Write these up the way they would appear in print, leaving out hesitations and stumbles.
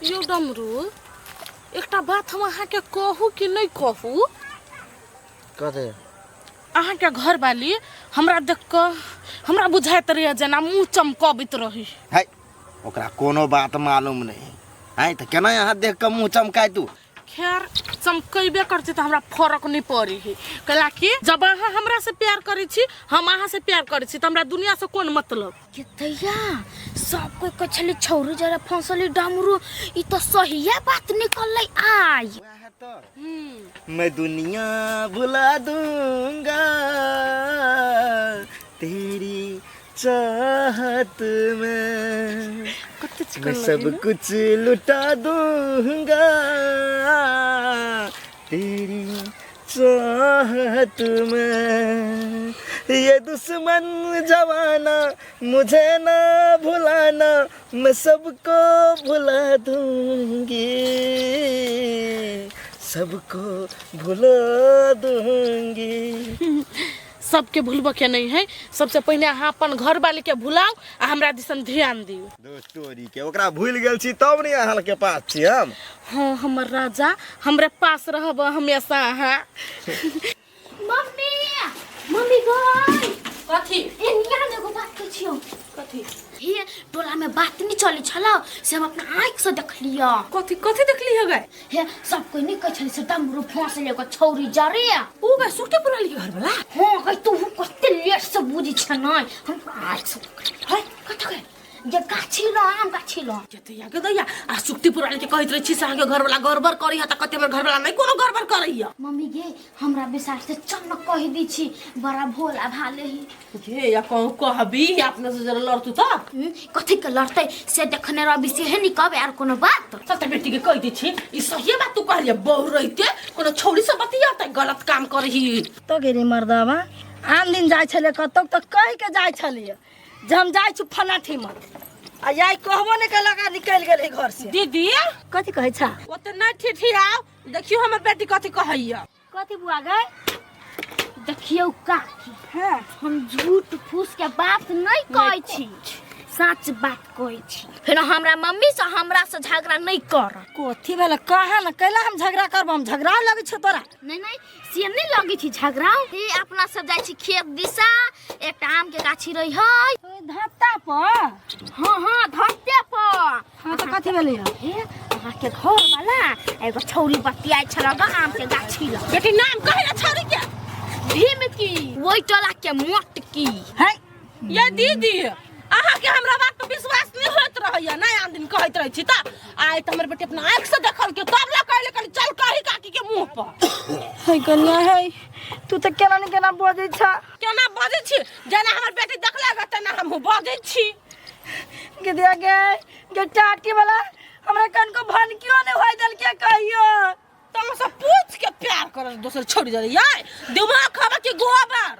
यो डमरू एकटा बात हम अहाँ के कहू कि नहीं कहू कथी अहाँ के घर वाली हमरा देख के हमरा बुझाइत रहे जना मुंह चमकबित रही है ओकरा कोनो बात मालूम नहीं है त केना यहाँ देख के मुंह चमकाय तू खैर चमकैबे करती तो हमरा फरक नहीं पड़ी है कला कि जब अहाँ हमरा से प्यार करी छी हम अहाँ से प्यार करी छी तो हमरा दुनिया से कौन मतलब के दैया सब कोई कछले छौरी जरा फंसली डमरू ई तो सही है बात निकललै आई मैं दुनिया भुला दूंगा तेरी चाहत में मैं सब कुछ लुटा दूंगा तेरी चाहत में ये दुश्मन जवाना मुझे ना भुलाना मैं सबको भुला दूंगी सबको भुला दूंगी सबके भूलबो के नहीं है सबसे पहले अहाँ अपन घर वाले के भुलाओ आ हमरा दिसन ध्यान दियो दोस्तोरी के ओकरा भूल गेल छी तब नहीं अहाँ के पास छी हम हाँ हमर राजा हमरे पास रहब हमेशा अहाँ मम्मी मम्मी गई कथी एनिया एगो बात कह छियो कथी हे टोला में बात नहीं चली छला से हम अपना आंख से देख लिया कथी कथी देखली हो गए हे सब कोई नहीं कह छली से डमरू फंस लेको छौरी जरे ओ गए सुटे पुराली के घर वाला हां कह तू कते लेट से बुझी छ नहीं हम आंख से देख लिया है कत गए जे गाछी ल आम गाछी ल जते या के दैया आ सुक्ति पुराली के कहत रही छी से के घर वाला गड़बड़ करी ह त कते हमर घर वाला नहीं कोनो गड़बड़ करैया मम्मी गे हमरा विचार से चमक कह दी छी बड़ा भोला भाले ही के या कहबी अपने से जरा लड़तू त कथि के लड़ते से देखने रह विषय है नी कब यार कोनो बात सत्य बेटी के कह दी छी ई सही बात तू कहलिए बहु रहिते कोनो छौड़ी से बतिया त गलत काम करही तो गिरी मर्दावा आन दिन जाय छले कतौ त कह के जाय छलिए जे हम जाय छु फनाठी में आ याई कहबो ने के लगा निकल गेल घर से दीदी कथि कहै छा ओते नहीं ठिठियाओ देखियो हमर बेटी कथि कहैया कथि बुआ गए देखियो काकी हां हम झूठ फूस के बात नहीं कहै छी सच बात कहै छी फिर हमरा मम्मी से हमरा से झगड़ा नहीं कर कथि भेल कहा न कैला हम झगड़ा करब हम झगड़ा लगे छ तोरा नहीं से नहीं लगे छी झगड़ा हे अपना सब जाय छी खेत दिशा एक आम के गाछी रही है धत्ता पर हां धरते पर हां त कथि भेल हे अहाँ के घर वाला एगो छौरी बतियाय छलगा आम के गाछी ल बेटी नाम कहे ना छौरी के भीम की वही टोला के मोट की है ये दीदी अहाँ के हमरा बात पे विश्वास नहीं होत रहैया ना आन दिन कहत रहै छी त आइ त हमर बेटी अपना आंख से देखल के तब ला कहले कनी चल कही काकी के मुंह पर है कन्या है तू त केना न केना बजै छ केना बजै छी जेना हमर बेटी देखले गत ना हम बजै छी के दिया गे टाटी वाला हमरा कन को भनकियो ने होय देल के कहियो तुम सब पूछ के प्यार कर दोसर छोड़ जा यार दिमाग खावा के गोबर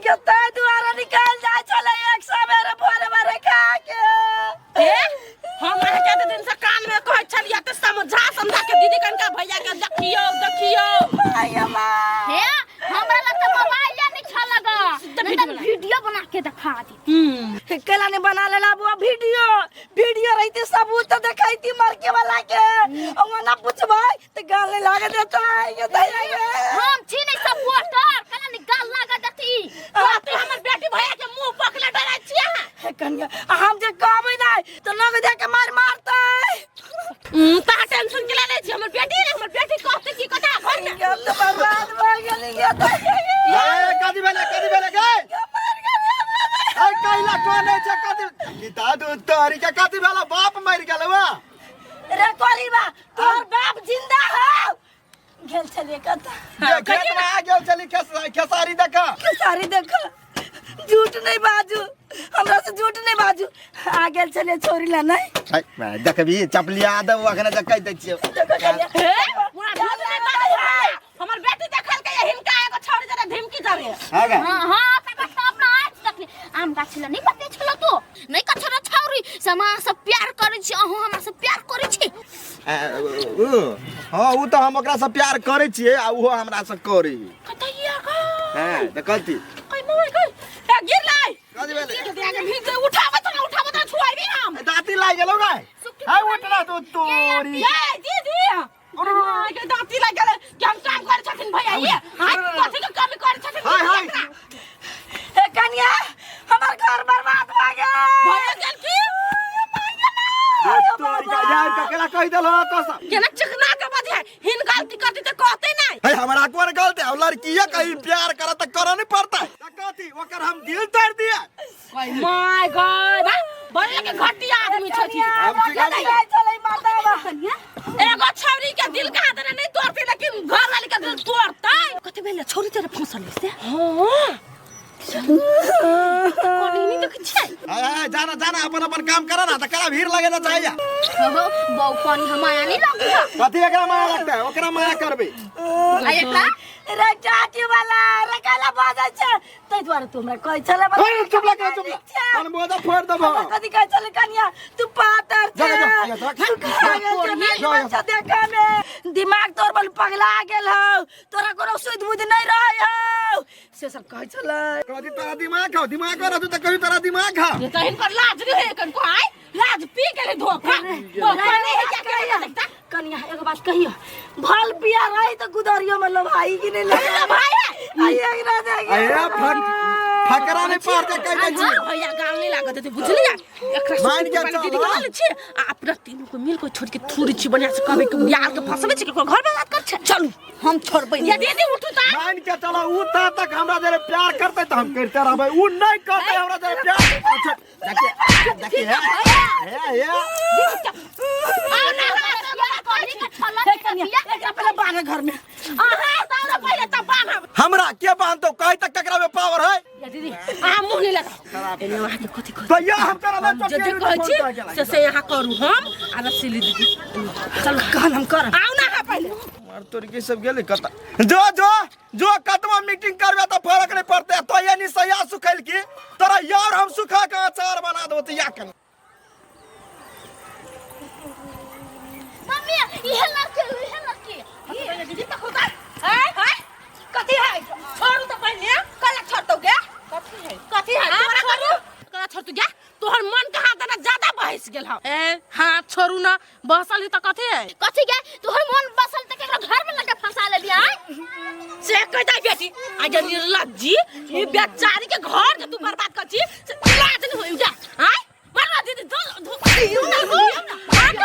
गता दुआरा निकाल जा चले एक सवेरे भोरे भोरे खा के ए हम अहाँ के दिन से कान में कहै छलिया त समझा के दीदी कनका भैया के देखियो भैया मां हे हमरा लग त मोबाइल नहीं छलगा नहीं त वीडियो बना के दिखा दी केला ने बना लेला बुआ वीडियो रहते सबूत तो दिखाईती मरके वाला के और ना पूछबै त गाल लागे देता है ये दैया हम छी नहीं सपोर्टर कला नि गाल लगा देती तू हमर बेटी भैया के मुंह पकले डरै छी है कन्या हम जे कहबै नै त नग दे के मारतै ता टेंशन के ले छी हमर बेटी कहते की कथा घर में गल तो बर्बाद भ गेल ये कथी भेले गए ए कैला कोन छै कथी गीता दू तोरी के कथी भेला बाप मर गेलवा रे कोलीबा तोर बाप जिंदा हो गेल छले कता खेत में आ गेल चली खेसारी देखा झूठ नहीं बाजू हमरा से झूठ नहीं बाजू आ गेल छले छोरी ला नहीं है देखबी चपलिया दब अखने देखै दै छियै पूरा झूठ नहीं बात हमर बेटी देखल के हिनका एगो छोड़ जरा धमकी देबे हां तब अपना आंख देखली आम गाछी ल नहीं बते छलो तो नहीं कछरा छौरी समा से प्यार करै छी अहू हमरा से प्यार करै छी हां उ त हम ओकरा से प्यार करै छियै आ उहो हमरा से करै कतैया का हां देखलती कई मोबाइल कई ए गिर लाई कथी भेले के आगे भीग उठाबत ना छुआई भी हम दाती लाग गेलो गाय सुख हाय उठना तू तोरी ये दीदी के दांती लग गेले कि हम काम कर छथिन भैया ये हाय कथि के काम कर छथिन हाय हे कन्या हमर घर बर्बाद भ गेल भैया गेल की तोरी का यार ककला कह देलो तो सब केना चिकना के बजे हिन गलती करती त कहते नहीं है हमरा कोन गलती है लड़किया कहीं प्यार करे त करे नहीं पड़ता कथी ओकर हम दिल तोड़ दिया माय गॉड भैया के घटिया आदमी छथिन हम सिखा चलै माता कन्या एगो छौरी के दिल कहा देना नहीं तोड़ती लेकिन घर वाली के दिल तोड़ता कते बेले छोरी तेरे फंसल से हां कोनी नहीं देख छै हाय जाना जाना अपन अपन काम करे ना त करा भीड़ लगे ना चाहिए हो बौ पानी हमाया नहीं लगता कथी एकरा माया लगता है ओकरा माया करबे आ एकरा रे चाटी वाला रे काला बाजा छ तै द्वारा तू हमरा कहै छले ओए चुप लगा चुप मन बोदा फोड़ देबो कथि कहै छले कन्या तू पातर छ देखा में दिमाग तोर बल पगला गेल हो तोरा कोनो सुध बुध नहीं रहै हो से सब कहै छले कथी तोरा दिमाग खाओ दिमाग कर तू त कभी तोरा दिमाग खा ये तो इनकर लाज नहीं है कनको आए लाज पी के ले धोखा धोखा नहीं है क्या करिया लगता कन्या एगो बात कहियो भल पिया रही तो गुदरियो में लो भाई कि नहीं ले भाई आई एकरा देखे अरे फकरा नहीं पार के कह दै छी भैया गांव नहीं लागत है बुझलिया एकरा मान के दीदी चलो। कहल छी आ अपना तीनों को मिल को छोड़ के थोड़ी छी बढ़िया से कहबे कि यार के फसबे छी घर में बात कर चलू हम छोड़बे ये दीदी उठू ता मान के चलो उ तक हमरा जरे प्यार करते त हम करते रहबे उ नहीं करते हमरा जरे प्यार अच्छा देखिए ये आओ ना पानी का छला हे कन्या एकरा पहले बांध घर में आहा तारा पहले त बांधा हमरा के बांधतो कहीं तक टकरा में पावर है ये दीदी आ मुंह नहीं लगा एने वहां के कथि कह भैया हम तोरा ना जे जे कहै छी से यहाँ करू हम आ सिली दीदी चल कान हम कर आओ ना पहले मार तोर के सब गेले कता जो कतवा मीटिंग करबे त फरक नहीं पड़ते तो ये नहीं सया सुखैल की तोरा यार हम सुखा के अचार बना देबो त या कन मम्मी ये लड़की ये दीदी त खुदा है कथि है छोड़ू तो पहले कला छोड़ दो क्या कथि है तोरा करू कला छोड़ दो क्या तोहर मन कहां तना ज्यादा बहस गेल ह ए हां छोड़ू ना बहसली त कथि है कथी के तोहर मन बसल तक एकरा घर में लगे फंसा ले बिया से कह दे बेटी आज निर्लज्जी ये बेचारी के घर के तू बर्बाद कर छी लाज नहीं होई जा हां मारवा दीदी धो ना हम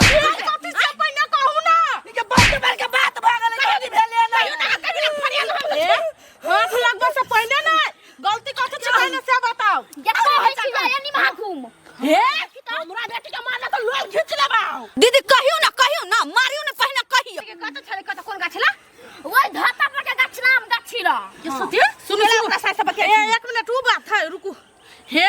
कथि से पहले कहू ना के बात के बात भागल कथि भेले ना कभी ना फरियाल हम हाथ लगबे से पहले ना गलती कथि छी पहले से बताओ या कहै छी या नि माखूम हे हमरा बेटी के मारना तो लोग खींच लेबाओ दीदी कहियो ना मारियो ना पहले कहियो के कत छले कत कोन गाछला ओइ धाता पर के गाछ नाम गाछीरा ये सुती सुन ओकरा साथ बतिया एक मिनट उ बात है रुकू हे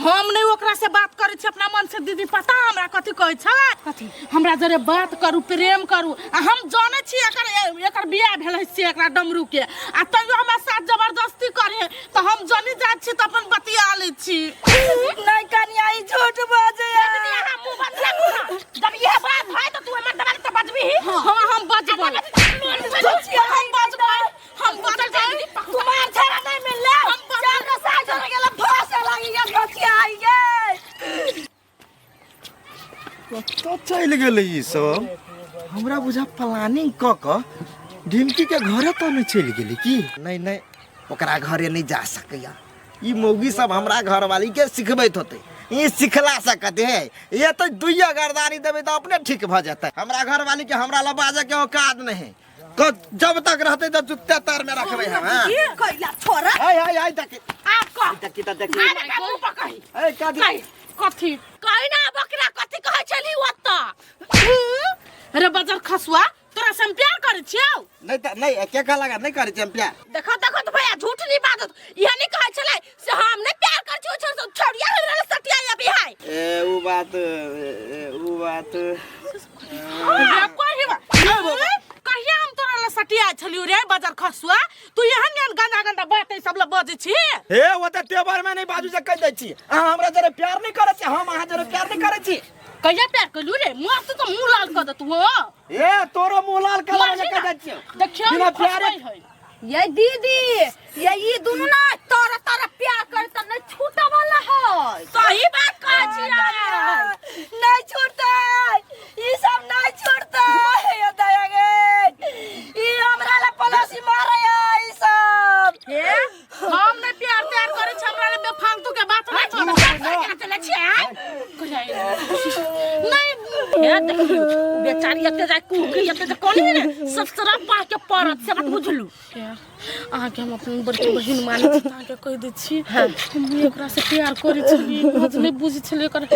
हम नहीं ओकरा से बात करे छी अपना मन से दीदी पता हमरा कथि कहै छ कथि हमरा जरे बात करू प्रेम करू आ हम जाने छी एकर बियाह भेलै से एकरा डमरू के आ तइयो हमरा साथ जबरदस्ती करे त हम जानि जाय छी त अपन बतिया लै छी नहीं कन्या ई झूठ बाजे दीदी यहाँ मुंह बंद रखू जब ये बात है तो तू हमर दबाल त बजबी हां हम बजबै हम बजबै तुम्हार छरा नहीं मिलले हम चार का साथ चल गेला फांस लगी गया बचिया आई गे तो चल गेले ई सब हमरा बुझा प्लानिंग क ढिमकी के घरे तो नहीं चल गेले की नहीं ओकरा घरे नहीं जा सकैया ई मौगी सब हमरा घर वाली के सिखबैत होते ई सिखला सकते है ये तो दुइया गर्दानी देबे तो अपने ठीक भ जाते हमरा घर वाली के हमरा लबाजे के औकात नहीं जब तक रहते तो जुत्ता तार में रखबे हम ये कइला छोरा आई देख आप कह देखी त देखी अरे का मुंह पकई ए कादी कथि कहि ना बकरा कथि कहै छली ओत्ता अरे बजर खसुआ तोरा से हम प्यार करे छियौ नहीं के का लगा नहीं करे चैंपियन देखो तो भैया झूठ नहीं बात ये नहीं कहै छले से हम नहीं प्यार कर छी छोड़िया हमरा सटिया या बिहाई ए उ बात कहिया हम तोरा ला सटिया छलियो रे बजर खसुआ तू यहाँ गंदा बात सब ला बजे छी हे वो त टेबर में नहीं बाजू से कह दै छी अहाँ हमरा जरे प्यार नहीं करे छी हम अहाँ जरे प्यार नहीं करे छी कहिया प्यार कलू रे मस्त तो मुंह लाल कर दत हो ए तोरो मुंह लाल कर कह दै छी देखियो बिना प्यार ये दीदी ये दोनों ना तारा प्यार करता नहीं छूटा वाला है सही बात कह छी नहीं छूटै नहीं ये देखियो बेचारी एते जाय कुके एते जे कोनी ने ससरा पा के परत से बात बुझलू आके हम अपन बड़की बहिन माने छी ताके कह दै छी हम एकरा से प्यार करै छी बात नहीं बुझी छले कर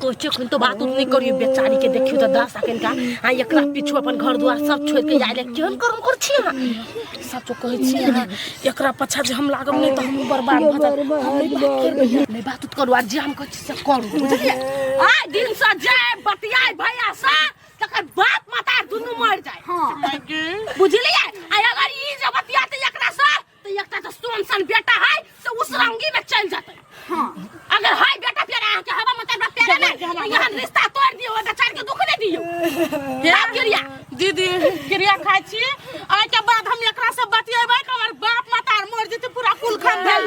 कोचे कोन तो बात नहीं करियो बेचारी के देखियो त 10 सेकंड का आ एकरा पीछू अपन घर द्वार सब छोड़ के जाइले केहन करम कर छी सब तो कहै छी एकरा पछा जे हम लागम नहीं तो हम बर्बाद भ जाब नहीं बात करू आ जे हम कहै छी से करू बुझलिए आइ दिन से जाय बतियाय भैया सा तकर बाप माता दुनु मर जाय हां बुझलिए आ अगर ई जे बतियाते एकरा सा तो एकटा तो सोनसन बेटा है से उस रंगी में चल जाते हां अगर हाय बेटा प्यारा के हवा मत प्यारा ना यहां रिश्ता तोड़ दियो बेचार के दुख नहीं दियो हे क्रिया दीदी क्रिया खाइ छी आइ के बाद हम एकरा से बतियेबै कि हमर बाप माता मर जेते पूरा कुल खानदान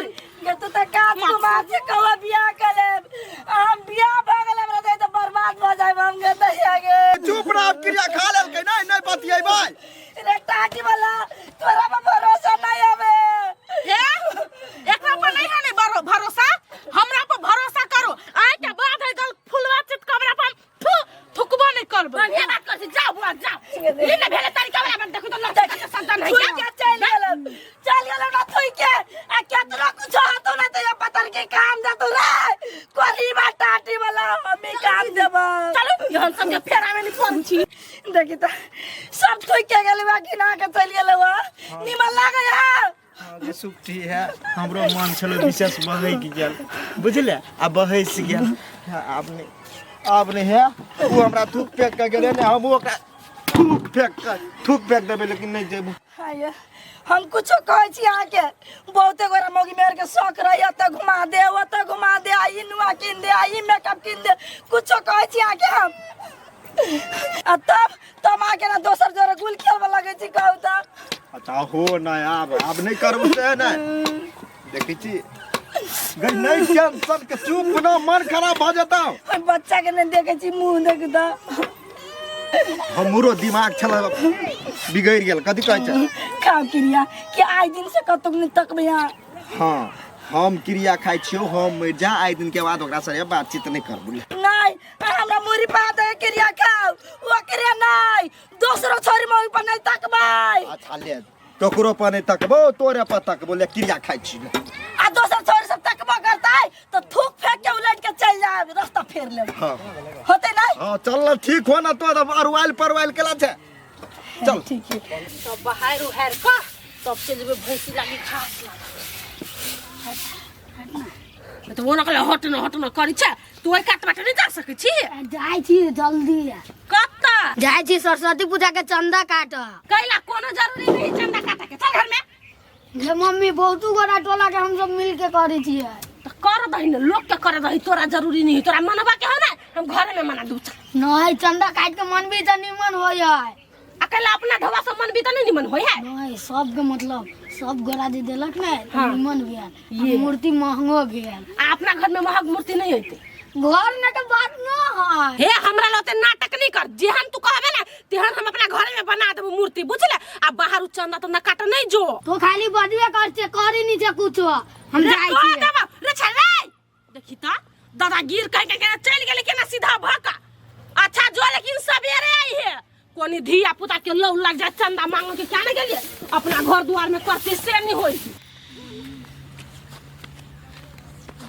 ये तो का बात से कवा बियाह करे हम बियाह भ गेले हमरा तो बर्बाद भ जाय हम के दहिया गे चुप रह क्रिया खा लेल के नहीं बतियेबै रे टाटी वाला तोरा पर भरोसा नहीं हवे हे एकरा पर नहीं है भरोसा हमरा पर भरोसा करो आइ के बाद है गल फुलवा चित कमरा पर थुकबो नहीं करबो बढ़िया बात कर जाओ बुआ जाओ लेने भेले तारी कमरा में देखो तो लड़का के संतान है क्या चल गेल ना थई के आ केतना कुछ हातो ना तो ये पतर के काम दे तू रे कोरी बा टाटी वाला हमें काम देब चलो यहां सब के फेरा में नहीं पहुंची देखी त सब थई के गेले बाकी ना के चल गेले वा निमन लागे जे सुखटी है हमरो मन छलो विशेष बहै की गेल बुझले आ बहै से गेल आपने है वो हमरा थूक फेंक के गेले ने हम ओकरा थूक फेंक देबे लेकिन नहीं जेबू हाय हम कुछो कहै छी आके बहुते गोरा मोगी मेर के शौक रही त घुमा दे आई नुआ किन दे आई मेकअप किन दे कुछो कहै छी आके हम आ तब आके ना दोसर जरे गुल खेलबा लगे छी कहू त अच्छा हो ना अब नहीं करबू से ना देखी छी गई नहीं टेंशन के चुप ना मन खराब भ जाता बच्चा के नहीं देखे छी मुंह देख द हमरो दिमाग छला बिगड़ गेल कथि कहै छ खाओ क्रिया कि आइ दिन से कतक नहीं तकबे हां हम क्रिया खाइ छियो हम मर जा आइ दिन के बाद ओकरा से बातचीत नहीं करबू नहीं हमरा मुरी पात है क्रिया खाओ वो क्रिया नहीं दूसरो छोरी मोगी पर नहीं तकबै अच्छा ले टोकरो पर नहीं तकबो तोरे पर तकबो ले क्रिया खाइ छी आ दोसर छोरी सब तकबा करता है तो थूक फेंक के उलट के चल जाए रास्ता फेर ले हां होते नहीं हां चल ठीक हो ना तो अरवाइल परवाइल केला छे चल ठीक है सब बाहर उहर का तब से जब भैंसी लागी खास तो वो नकले हट न करी छ तू ओइ काट बाट नहीं जा सकै छी जाय छी जल्दी कत्ता जाय छी सरस्वती पूजा के चंदा काट कैला कोनो जरूरी नहीं चंदा काटे के चल घर में ये मम्मी बहुत गोरा टोला के हम सब मिल के करै छियै तो कर दही न लोग के कर दही तोरा जरूरी नहीं तोरा मनबा के हो ना हम घर में मना दू नहीं चंदा काट के मन भी त निमन होय है अकेला अपना ढवा से मन भी तो नहीं निमन होय है नहीं सब के मतलब सब गोरा दे देलक ने हाँ। निमन भेल मूर्ति महंगो भेल अपना घर में महग मूर्ति नहीं होते घर में के बात न है हे हमरा लते नाटक नहीं कर जेहन तू कहबे ना तेहन हम अपना घर में बना देबो मूर्ति बुझले आ बाहर चंदा तो न काट नहीं जो तो खाली बजबे करछे करी नहीं छे कुछ हम जाय छी रे छले देखी त दादा गिर कह के चल गेले केना सीधा भका अच्छा जो लेकिन सवेरे आई है कोनी धिया पुता के लौ लग जाए चंदा मांगो के क्या नहीं गेलिए अपना घर द्वार में करते से नहीं होई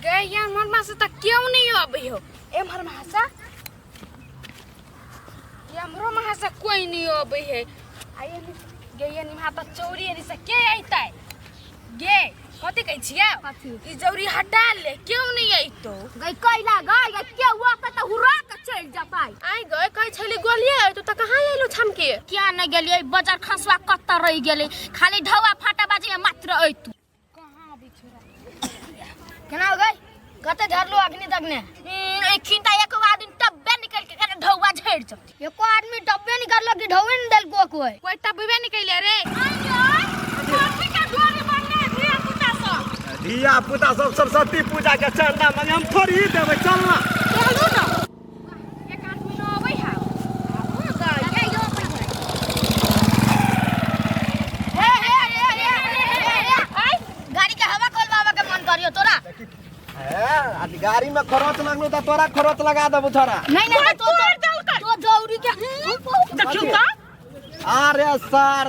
गए यार मरमा से तक क्यों नहीं आबे हो ए मरमा हसा या मरो महासा कोई नहीं आबे है आये गए नि हाथ चौरी नि से के आइता गे कथि कहै छिया ई जौरी हटा ले क्यों नहीं आई तो गई कइला गई के हुआ त हुरा के चल जाताई आई गए कहै छली गोलिए तो त कहां आइलो छमके क्या नहीं गेलिए बाजार खसवा कत्ता रह गेले खाली ढवा फाटा बाजी मात्र आई तू कहां बिछरा केना हो गई कते झरलो अग्नि तकने एखिन त एको आदमी टब्बे निकल के करे ढौवा झेड़ छ एको आदमी टब्बे निकललो कि ढौवे न देल कोई टब्बे निकले रे धिया पुता सब सरस्वती पूजा के चंदा मांगे हम थोड़ी ही देबे चल ना चलू ना एक आदमी न आबै हा गाड़ी के हवा खोलवावे के मन करियो तोरा है आज गाड़ी में खरोच लगलो त तोरा खरोच लगा देबो छोरा। नहीं नहीं तो दौड़ी के देखियो का अरे सर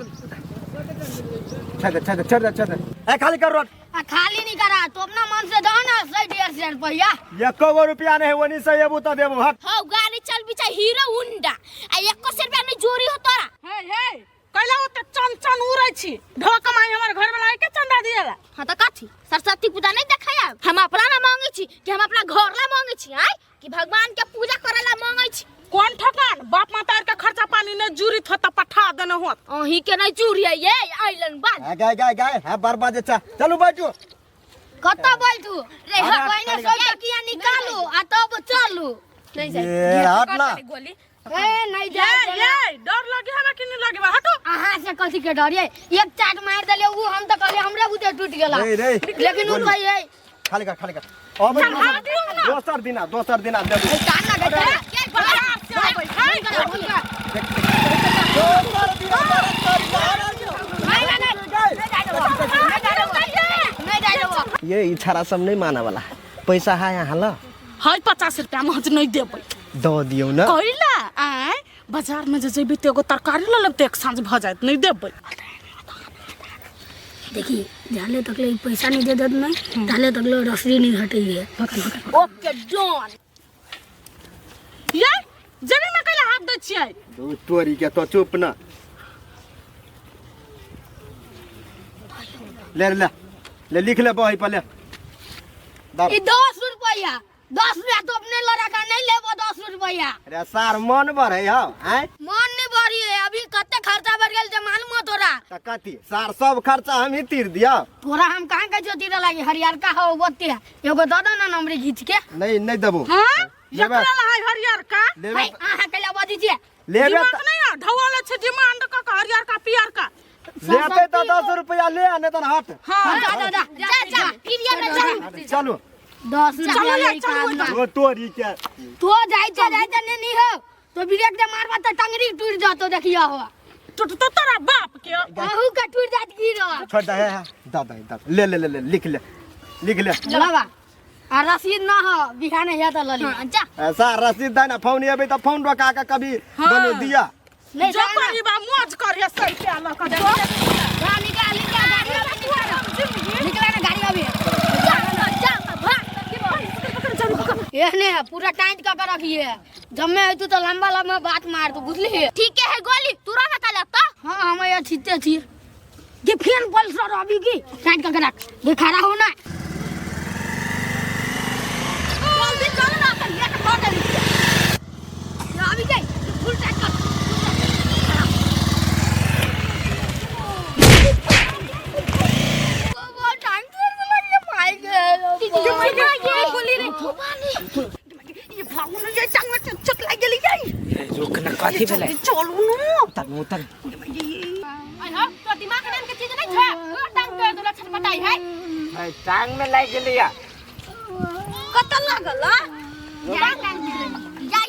छद ए खाली कर रोड खाली नहीं करा तो अपना मन से दो ना 150 रुपया। 1 रुपया नहीं वनी से ये बुता देबो हट। हो गाड़ी चल बिचा हीरो हुंडा आ 100 रुपया नहीं जोरी हो तोरा। हे हे कैला ओते चन उड़ै छी ढोक माई हमर घर वाला के चंदा दिएला। हां त काठी सरस्वती पूजा नहीं देखाया हम अपना ना मांगे छी कि हम अपना घर ला मांगे छी आय कि भगवान के पूजा करेला मांगे छी। कौन ठकान बाप माता के खर्चा पानी ने जुरी थ त पठा देने होत अही के नहीं चूरी है ये आइलन बात गाय है बर्बाद चा चलो बैठो कत बैठू रे बहिने 100 टकिया निकालू आ तब चलू। नहीं ये हट ना गोली ए नहीं जा ये डर लगे हमरा कि नहीं लगे हटो। अहाँ से कथी के डरिए एक चाट मार देले उ हम त कहले हमरे बुते टूट गेला रे लेकिन उ कहिए खाली कर अब दोसर दिना देबो कान ना गए ये इछारा सब नहीं माना वाला पैसा है यहाँ ला हाय 50 रुपया महज नहीं देबै दो दियो ना कैला आय बाजार में जे जेबी त एगो तरकारी ल लेब त एक सांझ भ जायत नहीं देबै। देखिए जाले तक ले पैसा नहीं दे देत नहीं ताले तक ले रसरी नहीं हटेगी। ओके डन ये जमी में कैला हाथ दै छियै दो तोरी के तो चुप ना ले लिख ले बही पहले ई 10 रुपया 10 रुपया तो अपने लड़ा का नहीं लेबो 10 रुपया। अरे सार मन बढ़े हो हैं मन नहीं बढ़ी है अभी कते खर्चा बढ़ गेल जे मालूम हो तोरा। त कथी सार सब खर्चा हम ही तीर दिया तोरा हम कहां के जो तीरा लागी हरियर का हो गोते एगो दो ना नंबर खींच के नहीं देबो हां लेबे एकरा ला हरियर का लेबे भाई आहा के लेबो दीजिए लेबे दिमाग नहीं आ ढवाला छै डिमांड का हरियर का पियर का लेते तो 10 रुपया ले आने तो हट हां जा फिर ये ना चलो 10 रुपया ले का वो तोरी के तो जाइते नहीं हो तो ब्रेक दे मारबा त टंगरी टूट जातो देखिया हो टूट तो तोरा बाप के आहू का टूट जात गिरो छोड़ दे दादा ले लिख ले चलावा आ रसीद ना हो बिहाने या त लली जा ऐसा रसीद देना फोन अभी तो फोन रखा के कभी बनो दिया नहीं जो करी बा मौज करिया सही के अलग कर निकाल गाड़ी निकला ना गाड़ी अभी एहने है पूरा टाइट का कर रखिए जब मैं आई तो लंबा बात मार तू बुझली ठीक है गोली तुरा ना काला ता हां हम ये छिते छी ये फेन पल्सर अभी की टाइट का रख ये खड़ा होना जल्दी चलो ना कर ये होटल ये अभी के फुल टाइट कर वो टाइम तो लगे पाई गए गोली रे ये भागुन ये टांग में चक लाग गेली जाई रुक ना कथी भेले चलू न उतर आई हां तो दिमाग में के चीज नहीं है टांग के दो लक्षण बताई है टांग में लाग गेली या कत लागल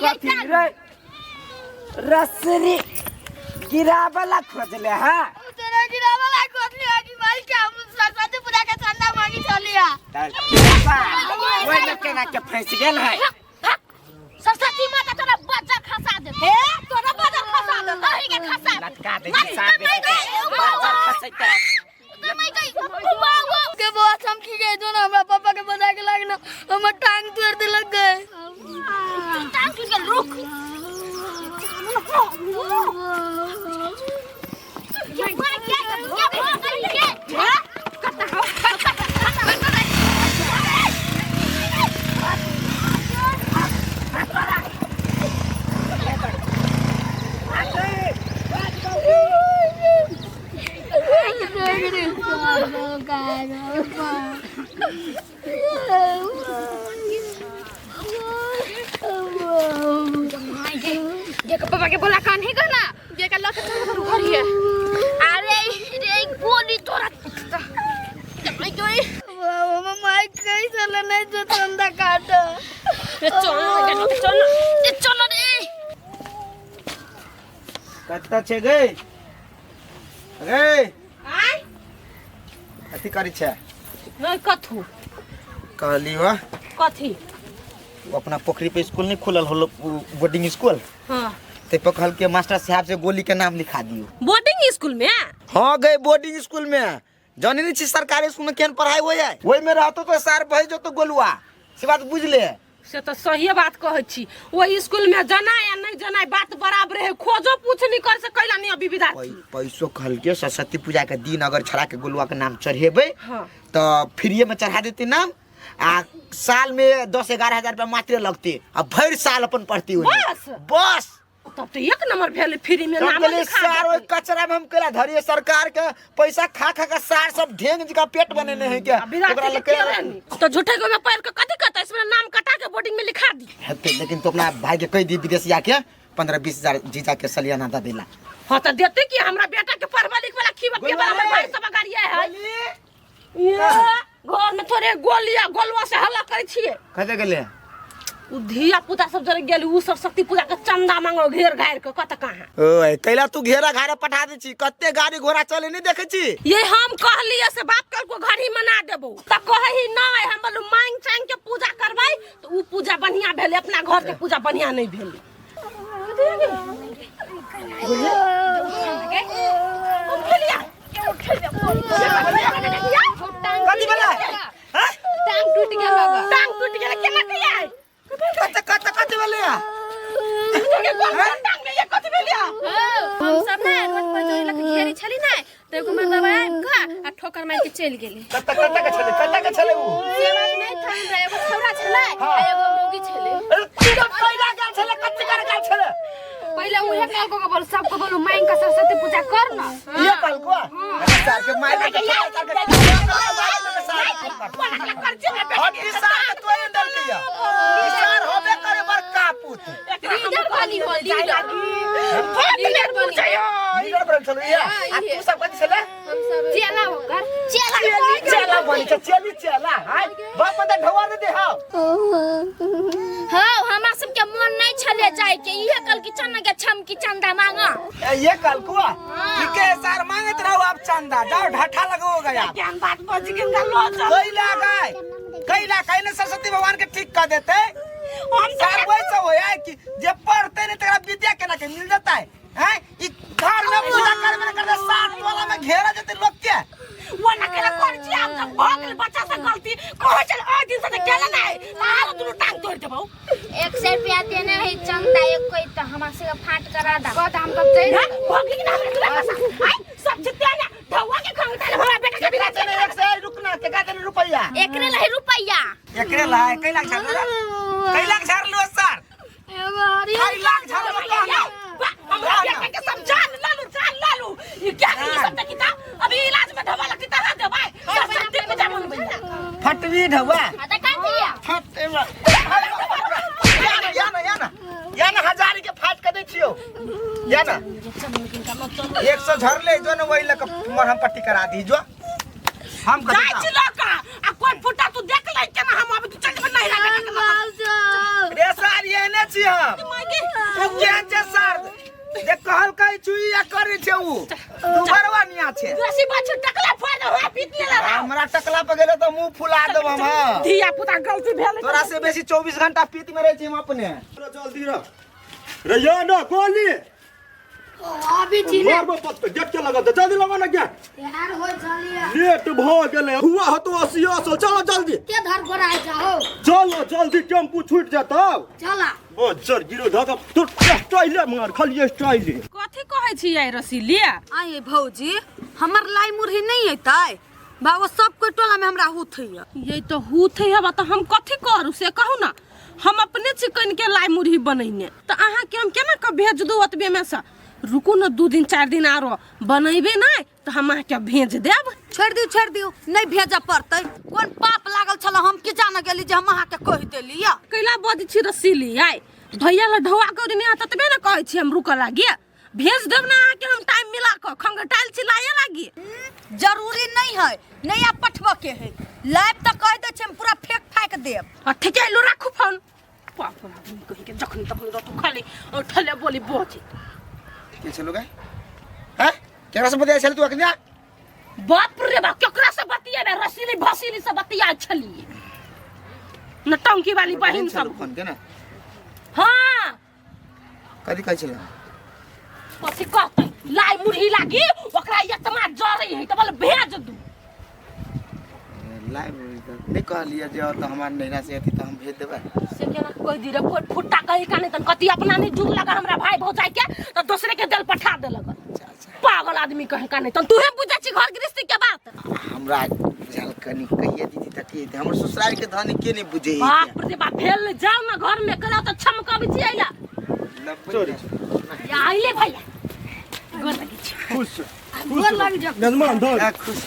कथी रे रसरी गिरावला खोजले हां तेरा गिरावला खोजले आज भाई क्या हम सरस्वती पूजा के चंदा मांगी चलिया ओए लके ना के फंस गेल है सरस्वती माता तोरा बच्चा खसा दे ए तोरा बजा खसा दे कहीं के खसा लटका दे साहब बच्चा फंसैते के बहुत हम की गए जो ना हमरा पापा के बजा के लागना हम टांग तोड़ दे लग गए टांग के रुक ये पापा के बोला कान ही करना ये का लक घर है अरे रे गोली तोरा भाई कोई मम्मा कैसे लेने जो चंदा काट चलो रे कत्ता छे गई रे आय कथी करी छे नहीं कथू कहली हो कथी अपना पोखरी पे स्कूल नहीं खुलल होलो बोर्डिंग स्कूल हाँ ते पे कहल के मास्टर साहब से गोली के नाम लिखा दियो। बोर्डिंग स्कूल में हाँ गए बोर्डिंग स्कूल में जानी नहीं छी सरकारी स्कूल में केहन पढ़ाई हो जाए वही में रहतो तो सर भई जो तो गोलुआ से बात बुझ ले से तो सही बात कहै छी वही स्कूल में जना या नहीं जना बात बराबर है खोजो पूछ नहीं कर से कैला नहीं अभी विद्यार्थी पैसो कहल के सरस्वती पूजा के दिन अगर छड़ा के गोलुआ के नाम चढ़ेबे हाँ तो फ्री में चढ़ा देते नाम आ साल में 10-11 हजार रुपया मात्र लगते अब भर साल अपन पढ़ती हुई बस? बस तब तो एक नंबर भेल फ्री में नाम लिखा सार ओइ कचरा में हम केला धरिए सरकार के पैसा खा खा के सार सब ढेंग का पेट बनेने हैं क्या ओकरा लगे तो झूठे को में पैर के कथि कहता इसमें नाम कटा के बोर्डिंग में लिखा दी हेते लेकिन तो अपना भाई के कह दी विदेश जाके 15-20 हजार जीजा के सलियाना दा देला। हां तो देते कि हमरा बेटा के पढ़वा लिख वाला खीबा के बराबर भाई सब गाड़िया है ये घर में थोड़े गोलिया गोलवा से हल्ला करे छिए कते गेले उ धिया पुता सब जरे गेल उ सरस्वती पूजा के चंदा मांगो घेर घार के कत कहां ओए कैला तू घेरा घारे पठा दे छी कते गाड़ी घोड़ा चले नहीं देखे छी ये हम कहलिए से बात कर को घड़ी मना देबो त कहि नहीं हम बोलू मांग चांग के पूजा करबै तो उ पूजा बढ़िया भेले अपना घर के पूजा बढ़िया नहीं भेले कथि भेला हां टांग टूट गेल टांग टूट गेल केना किया कते भेले टांग में ये कथि भेलिया हम सब ना रोड पर जोई लग घेरी छली ना तो एको में दबाए का आ ठोकर मार के चल गेली कते के छले उ से बात नहीं था एगो छौरा छले आ एगो मोगी छले तीनो पैदा गेल छले कते कर गेल छले पहले उहे काल को बोल सबको बोलू माइन का सरस्वती पूजा कर ना ये कल को सर के मार के हड्डी सार तो अंदर किया निसार होबे करे बड़का पुत लीडर बनी हो लीडर बनी लीडर बन चलो ये आ तू सब कथि छले हम सब चला होकर चला बनी चला हाय बाप मत ढवा दे हां हाँ हमरा सबके मन नहीं छले जाए के इहे कल की चन्ना के छम की चंदा मांगा ये कल को ठीक है सर मांगत रहो आप चंदा जाओ ढाठा लगो गया ज्ञान बात बज के लो कैला कहने सरस्वती भगवान के ठीक कर देते हम सर वैसा हो है कि जे पढ़ते नहीं तेरा विद्या केना के मिल जाता है हैं ई घर में पूजा कर में कर 60 वाला में घेरा देते लोग के वो ना केला कर छी हम सब भगल बच्चा से गलती कह चल आ दिन से केला नहीं हाल तू टांग तोड़ देबो 100 रुपया देने है चंदा एक कोई तो हमरा से फाट करा दा कत हम कब जाई भगली के नाम ले पैसा आई सब जितने ना ढवा के खंगता हमरा बेटा के बिना चले 100 रुकना के का देने रुपया एकरे लहे रुपया एकरे लाए कई लाख झाड़ लो सर कई लाख झाड़ लो हमरा बेटा के सब जान लालू ये क्या ये सब किता अभी इलाज में ढवा लगती तरह दे भाई सब दिन में जामुन में फटवी ढवा आता का दिया फटे या ना हजार के फाट के दे छियो या ना 100 झर ले जो ना वही लक मरहम पट्टी करा दी जो हम जाय छी लका आ कोन फुटा तू देख ले केना हम अब तू चल में नहीं लगा रे सर ये ने छी हम के जे सर जे कहल कई चुइया करे छे उ तू बरवा निया छे रसी बाछ टकला फोड़ हो पीतने ला हमरा टकला पे गेले तो मुंह फुला देब हम धिया पुता गलती भेल तोरा से बेसी 24 घंटा पीत में रहे छी हम अपने जल्दी रे ये ना गोली अभी जिले मार में पत्ते गेट के लगा दे जल्दी लगा ना गेट यार हो चलिए लेट भ गेले हुआ हो तो 80 असल चलो जल्दी के धर गोरा जाओ चलो जल्दी टेम्पू छूट जाता चला ओ सर गिरो धागा तो स्टाइल मार खाली स्टाइल कथि कहै छी आई रसीलिया आए भौजी हमर लाई मुरही नहीं अइतै बाबा सब कोई टोला में हमरा हुथ है ये तो हुत है बा तो हम कथि करू से कहू ना हम अपने चिकन के लाई मुरही बनैने तो अहाँ के हम केना के भेज दू ओतबे में से रुकू ना 2 दिन 4 दिन आरो बनैबे नहीं तो हम अहाँ के भेज देब छोड़ दियो नहीं भेजा पड़तै कोन पाप लागल छल हम के जान गेली जे हम अहाँ के कह देली या कैला बज छी रसीली आई भैया ला ढवा कर नहीं ततबे ना कहै छी हम रुक लागी भेज देब ना अहाँ के हम टाइम मिला के खंगटाइल चिल्लाए लागी जरूरी नहीं है नहीं आप पठवा के है लाइव तो कह दे हम पूरा फेंक फाक देब आ ठीक है लो राखू फोन पाप आदमी कहि के जखन तखन तू खाली और ठले बोली बोची के चलो गए हैं केकरा से बतिया चल तू अखनिया बाप रे बाप केकरा से बतिया रे रसीली भसीली से बतिया छली नटंकी वाली बहन सब फोन के ना हाँ कथी कहै छल कथी कहते लाई मुरही लागी ओकरा इतना जरे है तो बोले भेज दू लाइव नहीं कहलिए जे तो हमार नैना से अथी तो हम भेज देबै से केना कोई दी रे फुट्टा कही का नहीं तन कति अपना नहीं जुग लगा हमरा भाई भौजाई के तो दूसरे के दिल पठा दे लगा पागल आदमी कहे का नहीं तन तूहे बुझा छी घर गृहस्थी के बात हमरा बुझल कनी कहिए दीदी तकी हमर ससुराल के धनी के नहीं बुझे बाप रे बाप भेल जाओ ना घर में करा तो छमकाबी छी आइला चोरी या आइले भैया गोर लगी छी खुश गोर लगी जा नजमान धर खुश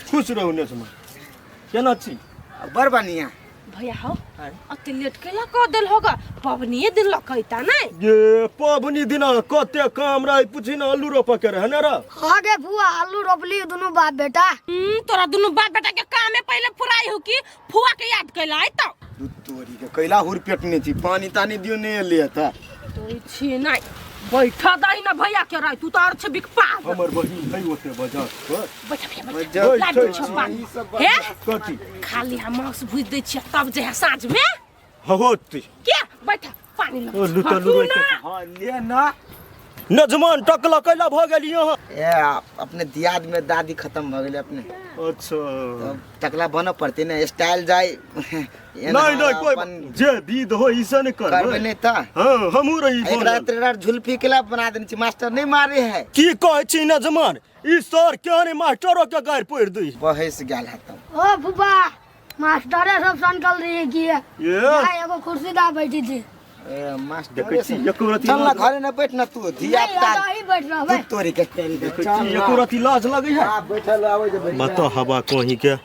खुश रहू नजमान केना छी बड़ बढ़िया भैया हो अति लेट केला क देल होगा पवनी दिन लकैता नहीं ये पबनी दिना कते काम रही पूछी ना आलू रोपा के रहे ना रे आगे फुआ आलू रोपली दोनों बाप बेटा तोरा दोनों बाप बेटा के काम में पहले फुराई हो कि फुआ के याद कैला आई तो तू तोरी के कैला हुर पेटने छी पानी तानी दियो ने लेता तो छी नहीं बैठा दाई ना भैया के रही तू तो और छे बिक पा हमर बहिन है ओते बाजार पर बैठा भैया जा, बैठा लाइट बैठा, छपा हे कथी खाली हम मांस भूज दे छी तब जे है साँझ में होती क्या बैठा पानी लो ओ लुटा लुटा हां ले ना नजमान टकला कैला भ गेल यहाँ ए अपने दियाद में दादी खत्म भ गेले अपने अच्छा तब टकला बन पड़ते ना स्टाइल जाए नहीं कोई जे विध हो इसे नहीं करबे करबे नहीं त हां हमहू रही एक रात रात झुलफी केला बना देन छी मास्टर नहीं मारे है की कहै छी नजमान ई सर केहने मास्टरो के गायर पोड़ दी बहस गेल है तब ओ फुफा मास्टरे सब संकल रही की है ये एगो कुर्सी दा बैठी थी ए मास्टर देखै छी एको रति चल ना घरे न बैठ ना तू धिया पुता ही बैठ रहा तू तोरी के तेरी देखै छी एको रति लाज लगै है आप बैठल आवे जे बैठ बता हवा कहीं के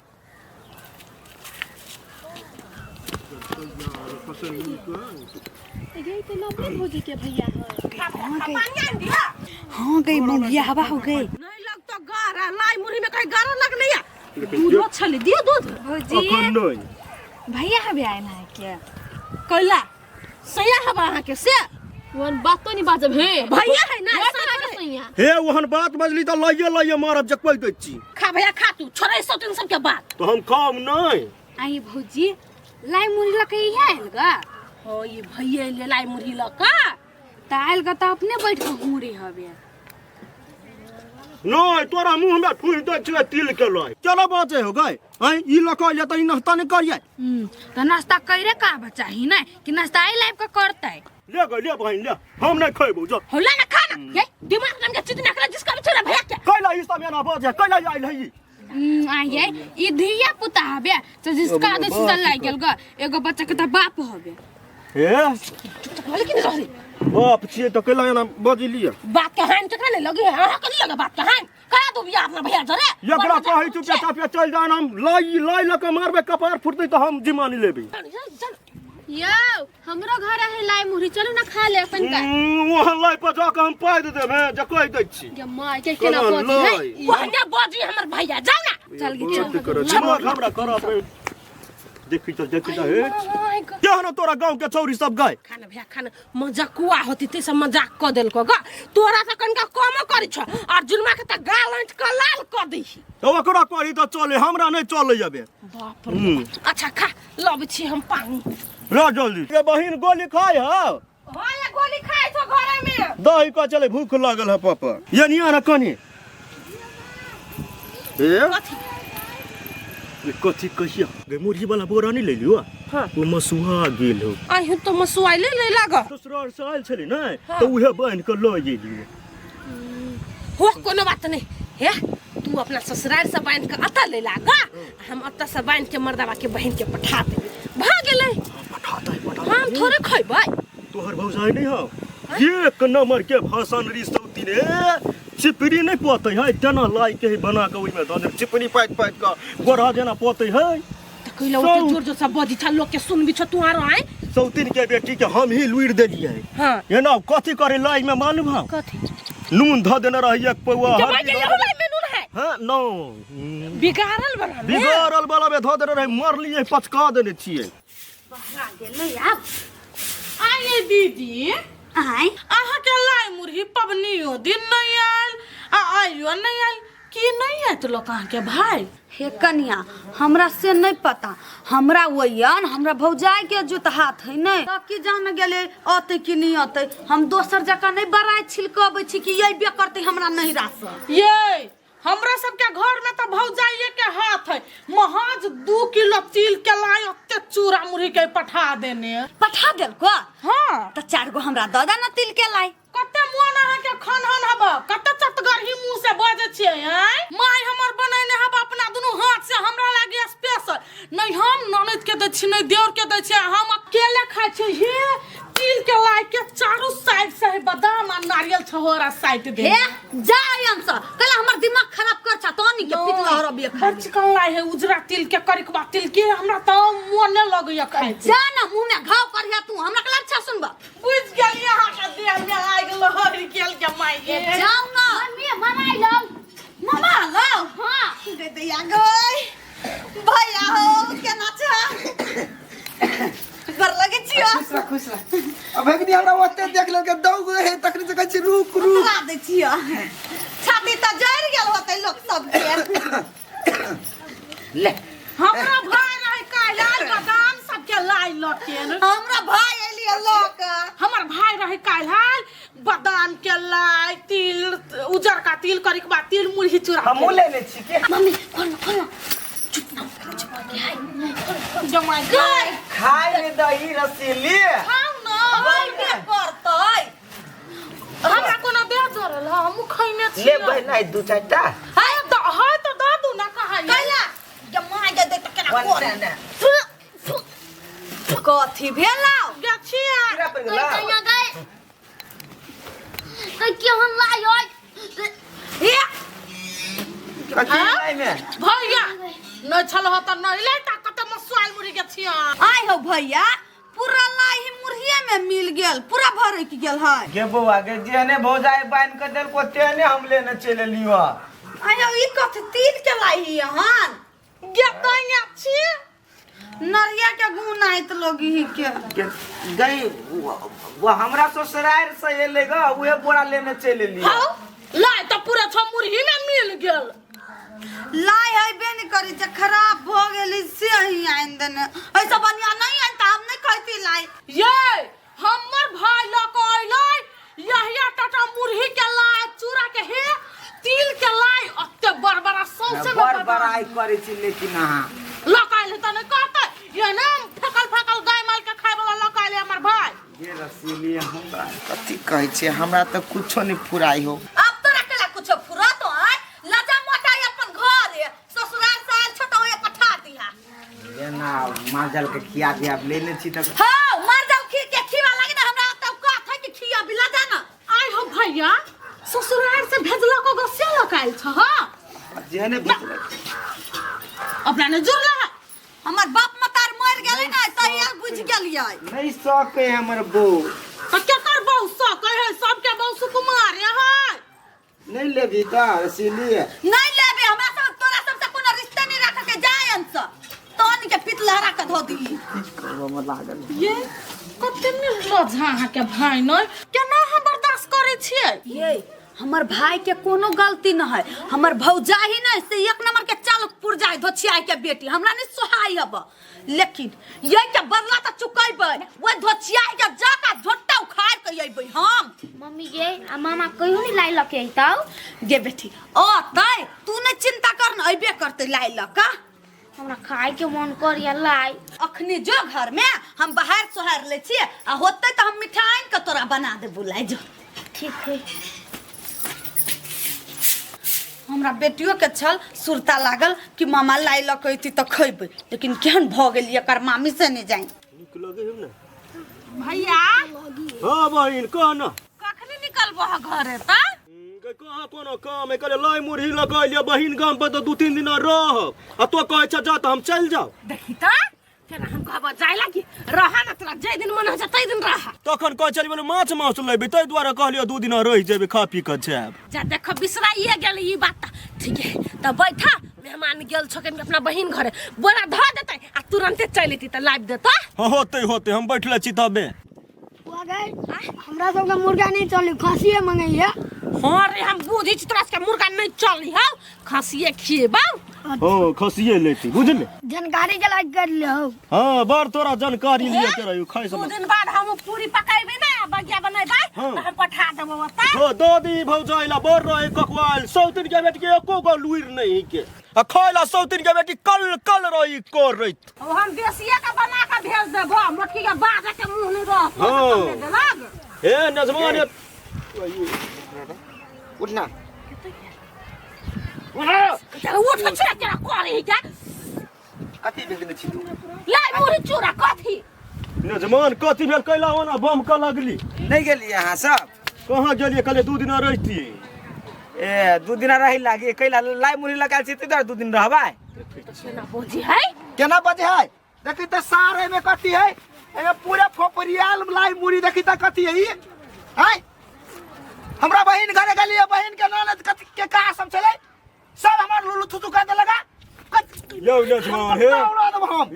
हाँ गई मुंगिया हवा हो गई नहीं लग तो गारा लाई मुरही में कहीं गारा लग नहीं है दूध छले दियो दूध भौजी अखन नहीं भैया हवे आए ना क्या कैला सैया हवा अहाँ के से वो बात तो नहीं बाजब है भैया है ना सैया हे ओहन बात बजली त लइए मारब जकबै दै छी खा भैया खा तू छोड़े सो टेंशन के बात तो हम खाम नहीं आई भौजी लाई मुरी लके है अलगा हो ये भैया ले लाई मुरही लका ताल का तो अपने बैठ के हुरे हवे नहीं तोरा मुंह में ठुई दै छी तिल के लय चलो बाजे हो गए हैं ई लका ले त ई नाश्ता नहीं करिए तो नाश्ता करे का बचा ही ना कि नाश्ता आई लाइफ का करता है ले गए ले बहन ले हम नहीं खइबो जो होला ना खाना ये दिमाग में के चितना करा जिसका भी छोरा भैया के कैला ई सब ना बाजे कैला आइल है ई आइए ई धिया पुता हवे तो जिसका आदत से लाग गेल ग एगो बच्चा के त बाप हवे हे बोले कि नहीं बाप छिए तो कैला ना बजी लिया बात के हान चकरा नहीं लगे हां के नहीं लगे बात के हान करा दो बियाह अपना भैया जरे एकरा कहै छु पेटा पे चल जान हम लाई लके मारबे कपार फुटतै तो हम जिमानी लेबे यो हमरो घर है लाई मुरी चलो ना खा ले अपन का वहां लाई पर जाके हम पाइ दे देबे जकै दै छी ये माय के केना बोली है वहना बाजी हमर भैया जाओ ना चल गे करो दिमाग हमरा करब देखि तो हे क्या न तोरा गांव के छौरी सब गए खाना भैया खाना मजाकुआ होती ते सब मजाक क देल को ग तोरा त कनका कम करी छ और जुलमा के त गाल अंट क लाल क दै छी तो ओकरा करी तो चले हमरा नहीं चले जाबे बाप रे अच्छा खा लब छी हम पानी ला जल्दी ये बहिन गोली खाय हो हां ये गोली खाइ छ घरे में दही का चले भूख लागल है पापा ये निया न कनी ए कथी कहिया गे मुरही वाला बोरा नहीं ले लियो हां वो मसुआ गेल हो आइ तो मसुआइले ले लाग ससुराल से आयल छली नहीं तो उहे बहन के ल गेलिए हो कोनो बात नहीं हे तू अपना ससुराल से बांध के अता ले लाग हम अता से बांध के मर्दावा के बहन के पठा दे भाग गेलै पठाता हम थोड़े खइबै तोहर भौजाई नहीं हो एक नंबर के भाषण रिसौती रे चिपरी नहीं पते है तना लाई के बना के ओइ में दे चिपरी पाइत का गोरा जना पते है त कइला ओते जोर जोर से बजी छ लोग के सुनबी छ तू आरो आइ सौतीन के बेटी के हम ही लुइर देलिए हां ये ना कथी करे लाई में मालूम है कथी नून ध देने रही एक पौआ के भाई के होलै मेनू है हां नो बिगाड़ल बना बिगाड़ल वाला में ध देने रही मर लिए पचका देने छिए बहरा गेलै यार आइए दीदी आई अहाँ के लाई मुरही पबनी हो दिन नहीं आयल आ आइयो नहीं आयल की नहीं है तो लोग के भाई हे कन्या हमरा से नहीं पता हमरा वैयन हमरा भौजाई के जुत हाथ है नहीं तब की जान गेले अते कि नहीं अते हम दोसर जगह नहीं बराई छिलकबै छी कि यही बे करते हमरा नहीं रास ये हमरा सबके घर में तो भौजाइये के हाथ है महज 2 किलो तिल के लाई ओते चूरा मुरही के पठा देने पठा देल को हाँ तो 4 गो हमरा दादा न तिल के लाई कते मोन अहाँ के खनहन हब कते चटगरही मुंह से बाजे छियै हैं माय हमर बनैने हब अपना दुनु हाथ से हमरा लागे स्पेशल नहीं हम ननद के दै छी नहीं देवर के दै छी हम अकेले खाइ छी हे तिल के लाई के चारों साइड से है बादाम और नारियल छहोरा साइड दे हे जायन स कला हमर दिमाग खराब कर छ तोनी के पितला हरबिए खा चिकन लाई है उजरा तिल के करिकबा तिल के हमरा त मोन लगय खाइ छी जा ना मुंह में घाव करिया तू हमरा के लच्छा सुनबा बुझ गेली अहाँ के देह में आइ गेल हरि गेल के माई गे जाऊ ना मम्मी मामा लो मामा लो हां दे दे आ गई भैया हो केना छ कर लगे छियो खुश रह अब एकनी हमरा ओते देख लेल के दौग है तखनी से कहै छी रुक रुक ला दे छियो छाती त जर गेल होतै लोग सब के ले हमरा भाई रहे काइलाल बादाम सब के लाई लटेन हमरा भाई एलिए लोक हमर भाई रहे काइलाल बादाम के लाई तिल उजर का तिल करिकबा तिल मुरही चूरा हमू लेने छी के मम्मी खोल खोल जमाई गई खाए में दही रसीली खाऊ न भाई के करतै हमरा कोनो दे जोरल हम खइने छी ले बहना 2-4 टा हाय तो दादू ना कहा कैला के माय के दे त केना करे ना कथी भेलाउ गछिया कीड़ा पड़ गेला कहिया गए कहि के हम लायो हे कथी लाई में भैया न छल हो त नहीं ले ता कते मसुआल मुरी के छिया आइ हो भैया पूरा लाही मुर्हिए में मिल गेल पूरा भर के गेल है गे बौआ के जेने भौजाई बांध के देल को तेने हम लेने चले लियो आयो ई कथी तिल के लाही हन गे तइया छी नरिया के गुण आइत लोगी ही के गई वो हमरा ससुराल से एले ग उहे बोरा लेने चले लियो हां लाई त पूरा छ मुरही में मिल गेल लाई है बे नहीं करी जे खराब भ गेली से ही आइन देने ऐसा बनिया नहीं आइन त हम नहीं कहती लाई ये हमर भाई लकइलै यहिया टाटा मुरही के लाई चूरा के हे तिल के लाई अत्ते बड़बड़ा सौसे बड़बड़ाई करे छी लेकिन हां लकइले त नहीं कहते ये ना फकल गाय माल के खाए वाला लकइले हमर भाई ये रसीली हमरा कथी कहै छी हमरा त कुछो नहीं फुराई हो अब तोरा केला कुछ फुरा तो आइ लजा मोटाई अपन घर है ससुराल से आइल छोटा होए पठा दिया ये ना माजल के खिया दिया अब लेने छी त हां मर जाऊ खी के खीवा लागे ना हमरा तब का था कि खिया बिला जाना आई हो भैया ससुराल से भेजला को गसे लकाइल छ हां जेने अपना ने जुरला हमर बाप मतार मर गेलै ना तहिया बुझ गेलियै नहीं सके हमर बहू तो क्या कर बहु सो कहे सबके बहु सुकुमार है नहीं ले भी त रसीली नहीं लेबे हमरा सब तोरा सब से कोनो रिश्ता नहीं रख के जायन स तोनी के पित लहरा के धो दी करबो लागल ये कते मिल झाहा के भाई न केना हम बर्दाश्त करे छियै ये हमर भाई के कोनो गलती न है हमर भौजाही न से एक नंबर के चालक पुरजाई धोछियाई के बेटी हमरा नहीं सोहाई हब लेकिन ये के बदला त चुकैबै वो धोछियाई के जाका झोटा उखाड़ के अइबै हम मम्मी गे आ मामा कहियो नहीं लाई लके आइताऊ गे बेटी ओ तै तू ने चिंता कर न अइबे करते लाई लका हमरा खाए के मन कर या लाई अखनी जो घर में हम बाहर सोहर ले छी आ होतै त हम मिठाई के तोरा बना दे बुलाई जो ठीक है हमरा बेटियों के छल सुरता लागल कि मामा लाई लकैती त खइबै लेकिन केहन भ गेल एकर मामी से नहीं जाई निक लगे हम ना भैया हां बहिन कह ना कखनी निकलबो घरे त कहाँ कोनो काम है करे लाई मुरही लगा लिया बहिन गांव पर तो 2-3 दिन रह आ तो कहे छ जा त हम चल जाओ देखी त तेरा हम कहबो जाय लागी रहा न तोरा जे दिन मन हो तै दिन रहा तखन कह चली बोले माछ मांस लेबे तै द्वारा कहलियो 2 दिन रह जेबे खा पी के जाब जा देखो बिसराइए गेल ई बात ठीक है त बैठा मेहमान गेल छकन अपना बहिन घरे बोरा ध देतै आ तुरंते चल एती त लाइव देता हां होते हम बैठले छी तबे हमरा सब का मुर्गा नहीं चली खसिए मंगैया हाँ रे हम बुझी छी तोरा के मुर्गा नहीं चली हो खसिए खिएबा हाँ खसिए लेती बुझले जानकारी के लायक कर ले हो हाँ बड़ तोरा जानकारी लिए के रही खाई दू सब दिन बाद हम पूरी पकाइबे ना बगिया बनेबे हाँ। हम पठा देबो ओता तो दादी भौजाइला बड़ रहे ककवाल सौतिन के बेटी के एको गो लुइर नहीं के आ खाइला सौतिन के बेटी कल कल रही कर रही अब हम देसिया का बना के भेज देबो मोटकी के बाजा के मुंह नहीं रह हाँ। हे नजमान उठना उठ के चुरा के करे क्या कथी भेज देने छी तू लाई मुरी चुरा कथी नजमान कथी भेल कैला ओना बम का लगली नहीं गेलिए अहाँ सब कहाँ गेलिए कले 2 दिन रहती ए 2 दिन रही लागी कैला लाई मुरी लगाल छी त 2 दिन रहबै ना बुझी है केना बजे है देखी त सारे में कथी है एमे पूरे फोपरियाल लाई मुड़ी देखी त कथी है ई हैं हमरा बहिन घरे गेलिए बहिन के ननद कथी के का सब चले सब हमर लुलु थुथु कर दे लगा यो नजमान हे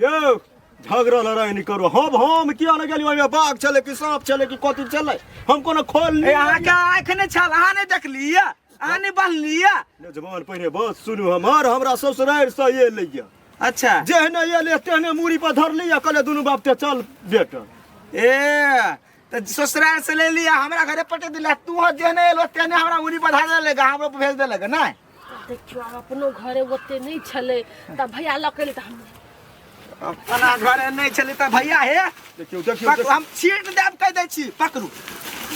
यो झगड़ा लड़ाई नहीं करो हम किया न गेली ओमे बाघ चले कि सांप चले कि कथी चले हम कोनो खोल ए अहाँ के आँख नहीं छल अहाँ नहीं देखलिए अहाँ नहीं बहलिए नजमान पहले बात सुनु हमरा ससुराल से ये लइया अच्छा जेहने ये ले तेहने मुड़ी पर धर लिया कले दुनु बाप ते चल बेटा ए त ससुराल से ले लिया हमरा घरे पटे दिला तू जेने एलो तेने हमरा मुरी पर धार देलेगा हमरा पर भेज देलेगा ना देखियो अपनो घरे ओते नहीं छले त भैया लकले त हम अपना घरे नहीं चली त भैया हे देखियो हम छीट देब कह दै छी पकड़ू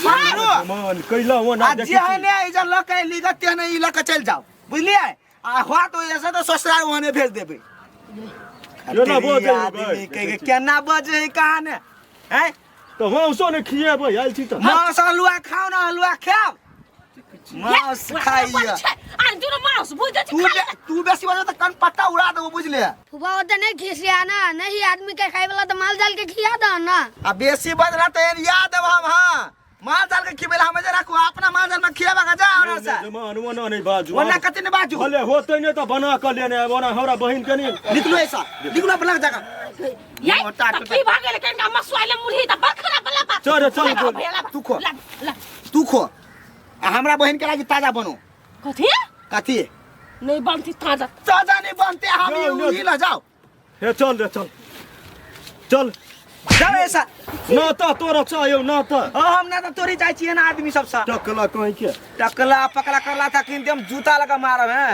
नजमान कैला ओना आ जे है ने इधर लके लिगत तेने ई लके चल जाओ बुझलिए आ हुआ तो ऐसे तो ससुराल वहां भेज देबे केना बजे आदमी के केना बजे है कहां ने हैं तो हम सो ने खिएबै आइल छी त मांस हलुआ खाओ ना हलुआ खाओ मांस खाइया आ दुनो मांस बुझ जा तू बेसी बजे त कन पट्टा उड़ा देबो बुझले फुबा होते नहीं खिसिया ना नहीं आदमी के खाए वाला तो माल जाल के खिया दो ना आ बेसी बजला त याद देब हम हां माल जाल के खिबेला हम जे रखू अपना माल जाल में खियाबा का जा हमरा से नजमान ओना नहीं बाजू ओना कति ने बाजू भले होते नहीं तो बना कर लेने ओना हमरा बहिन के नहीं निकलो ऐसा निकलो अपना जगह ये की भागे लेकिन का मसवाले मुरही त बखरा बला बात चल तू खो तू खो आ हमरा बहिन के लागी ताजा बनो कथी कथी नहीं बनती ताजा ताजा नहीं बनते हम ही ल जाओ हे चल रे चल चल चल ऐसा नाता तोरा चाहिए नाता हम ना तो तोरी जाय छिए ना आदमी सब सा टकला कहीं के टकला पकला करला था कि हम जूता लगा मारब हैं